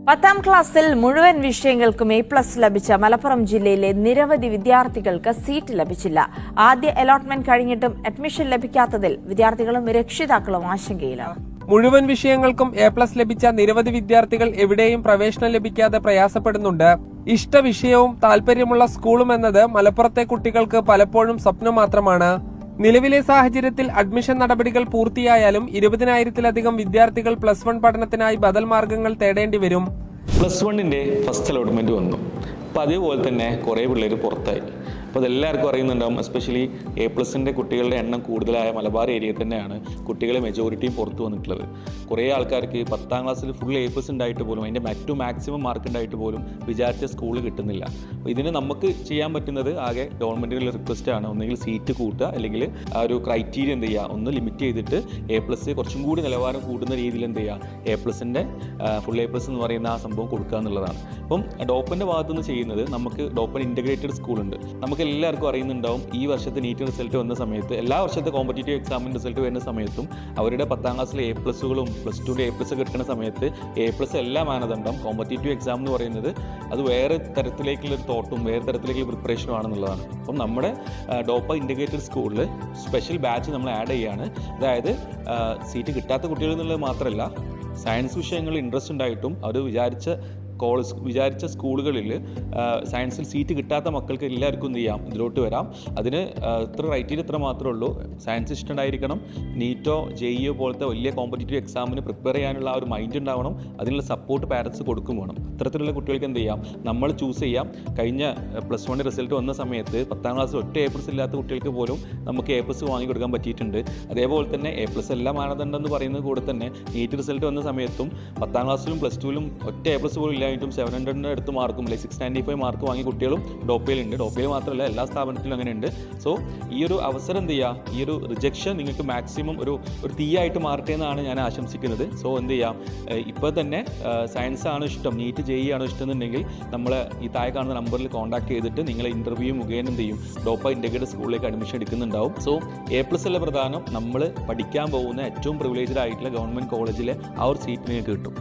10ാം ക്ലാസ്സിൽ മുഴുവൻ വിഷയങ്ങൾക്കും എ+ ലഭിച്ച മലപ്പുറം ജില്ലയിലെ നിരവധി വിദ്യാർത്ഥികൾക്ക് സീറ്റ് ലഭിച്ചില്ല. ആദ്യ അലോട്ട്മെന്റ് കഴിഞ്ഞിട്ടും അഡ്മിഷൻ ലഭിക്കാത്തതിൽ വിദ്യാർത്ഥികളും രക്ഷിതാക്കളും ആശങ്കയിലാണ്. മുഴുവൻ വിഷയങ്ങൾക്കും എ+ ലഭിച്ച നിരവധി വിദ്യാർത്ഥികൾ എവിടെയും പ്രവേശനം ലഭിക്കാതെ പ്രയാസപ്പെടുന്നുണ്ട്. ഇഷ്ട വിഷയവും താല്പര്യമുള്ള സ്കൂളും എന്നത് മലപ്പുറത്തെ കുട്ടികൾക്ക് പലപ്പോഴും സ്വപ്നം മാത്രമാണ്. നിലവിലെ സാഹചര്യത്തിൽ അഡ്മിഷൻ നടപടികൾ പൂർത്തിയായാലും 20,000-ലധികം വിദ്യാർത്ഥികൾ +1 പഠനത്തിനായി ബദൽ മാർഗങ്ങൾ തേടേണ്ടി വരും. +1 ഫസ്റ്റ് അലോട്ട്മെന്റ് വന്നു. അപ്പോൾ അതേപോലെ തന്നെ കുറേ പിള്ളേർ പുറത്തായി. അപ്പോൾ അതെല്ലാവർക്കും അറിയുന്നുണ്ടാവും. എസ്പെഷ്യലി എ+ കുട്ടികളുടെ എണ്ണം കൂടുതലായ മലബാർ ഏരിയയിൽ തന്നെയാണ് കുട്ടികളെ മെജോറിറ്റിയും പുറത്തു വന്നിട്ടുള്ളത്. കുറേ ആൾക്കാർക്ക് 10ാം ക്ലാസ്സിൽ ഫുൾ എ+ ഉണ്ടായിട്ട് പോലും അതിൻ്റെ മാക്സിമം മാർക്ക് ഉണ്ടായിട്ട് പോലും വിചാരിച്ച സ്കൂൾ കിട്ടുന്നില്ല. അപ്പോൾ ഇതിന് നമുക്ക് ചെയ്യാൻ പറ്റുന്നത് ആകെ ഗവൺമെൻറ്റിനുള്ള റിക്വസ്റ്റാണ്. ഒന്നുകിൽ സീറ്റ് കൂട്ടുക, അല്ലെങ്കിൽ ആ ഒരു ക്രൈറ്റീരിയ എന്ത് ചെയ്യുക, ഒന്ന് ലിമിറ്റ് ചെയ്തിട്ട് എ+ കുറച്ചും കൂടി നിലവാരം കൂടുന്ന രീതിയിൽ എന്ത് ചെയ്യുക, എ+ൻ്റെ ഫുൾ എ+ എന്ന് പറയുന്ന ആ സംഭവം കൊടുക്കുക എന്നുള്ളതാണ്. അപ്പം ഡോപ്പൻ്റെ ഭാഗത്തുനിന്ന് ചെയ്യുന്നത്, നമുക്ക് ഡോപ്പൻ ഇൻ്റഗ്രേറ്റഡ് സ്കൂളുണ്ട്. നമുക്ക് എല്ലാവർക്കും അറിയുന്നുണ്ടാവും, ഈ വർഷത്തെ നീറ്റ് റിസൾട്ട് വന്ന സമയത്ത്, എല്ലാ വർഷത്തെ കോമ്പറ്റേറ്റീവ് എക്സാമിൻ്റെ റിസൾട്ട് വരുന്ന സമയത്തും അവരുടെ 10ാം ക്ലാസ്സിലെ എ+കളും +2ൻ്റെ എ+ കിട്ടുന്ന സമയത്ത് എ+ എല്ലാ മാനദണ്ഡം കോമ്പറ്റേറ്റീവ് എക്സാം എന്ന് പറയുന്നത് അത് വേറെ തരത്തിലേക്കുള്ളൊരു തോട്ടും വേറെ തരത്തിലേക്കുള്ള പ്രിപ്പറേഷനും ആണെന്നുള്ളതാണ്. അപ്പം നമ്മുടെ ഡോപ്പ ഇൻ്റഗ്രേറ്റഡ് സ്കൂളിൽ സ്പെഷ്യൽ ബാച്ച് നമ്മൾ ആഡ് ചെയ്യുകയാണ്. അതായത് സീറ്റ് കിട്ടാത്ത കുട്ടികൾ എന്നുള്ളത് മാത്രമല്ല, സയൻസ് വിഷയങ്ങളിൽ ഇൻട്രസ്റ്റ് ഉണ്ടായിട്ടും അവർ വിചാരിച്ച സ്കൂളുകളിൽ സയൻസിൽ സീറ്റ് കിട്ടാത്ത മക്കൾക്ക് എല്ലാവർക്കും എന്ത് ചെയ്യാം, ഇതിലോട്ട് വരാം. അതിന് ഇത്ര ക്രൈറ്റീരിയ ഇത്ര മാത്രമേ ഉള്ളൂ. സയൻസ് ഇഷ്ടമുണ്ടായിരിക്കണം, നീറ്റോ ജെഇഒ പോലത്തെ വലിയ കോമ്പറ്റേറ്റീവ് എക്സാമിന് പ്രിപ്പയർ ചെയ്യാനുള്ള ആ ഒരു മൈൻഡ് ഉണ്ടാവണം. അതിനുള്ള സപ്പോർട്ട് പാരൻസ് കൊടുക്കും വേണം. ഇത്തരത്തിലുള്ള കുട്ടികൾക്ക് എന്ത് ചെയ്യാം, നമ്മൾ ചൂസ് ചെയ്യാം. കഴിഞ്ഞ +1 റിസൾട്ട് വന്ന സമയത്ത് 10ാം ക്ലാസ്സിൽ ഒറ്റ എ+ ഇല്ലാത്ത കുട്ടികൾക്ക് പോലും നമുക്ക് എ+ വാങ്ങി കൊടുക്കാൻ പറ്റിയിട്ടുണ്ട്. അതേപോലെ തന്നെ എ+ എല്ലാ മാനദണ്ഡം എന്ന് പറയുന്നത് കൂടെ തന്നെ നീറ്റ് റിസൾട്ട് വന്ന സമയത്തും 10ാം ക്ലാസ്സിലും +2ലും ഒറ്റ എ+ പോലും ഇല്ലായിട്ടും 700 അടുത്ത് മാർക്കും 695 മാർക്ക് വാങ്ങിയ കുട്ടികളും ഡോപ്പയിലുണ്ട്. ഡോപ്പയിൽ മാത്രമല്ല, എല്ലാ സ്ഥാപനത്തിലും അങ്ങനെയുണ്ട്. സോ ഈ ഒരു അവസരം എന്ത് ചെയ്യുക, ഈ ഒരു റിജക്ഷൻ നിങ്ങൾക്ക് മാക്സിമം ഒരു തീയായിട്ട് മാറട്ടെ എന്നാണ് ഞാൻ ആശംസിക്കുന്നത്. സോ എന്ത് ചെയ്യാം, ഇപ്പോൾ തന്നെ സയൻസ് ആണ് ഇഷ്ടം, നീറ്റ് ജെഇ ആണോ ഇഷ്ടം എന്നുണ്ടെങ്കിൽ നമ്മൾ ഈ താഴെ കാണുന്ന നമ്പറിൽ കോൺടാക്ട് ചെയ്തിട്ട് നിങ്ങളെ ഇൻ്റർവ്യൂ മുഖേന എന്ത് ചെയ്യും, ഡോപ്പ ഇൻ്റഗ്രേറ്റഡ് സ്കൂളിലേക്ക് അഡ്മിഷൻ എടുക്കുന്നുണ്ടാവും. സോ എ+ അല്ല പ്രധാനം, നമ്മൾ പഠിക്കാൻ പോകുന്ന ഏറ്റവും പ്രിവിലേജ്ഡ് ആയിട്ടുള്ള ഗവൺമെൻറ് കോളേജിലെ ആ ഒരു സീറ്റ് നിങ്ങൾക്ക് കിട്ടും.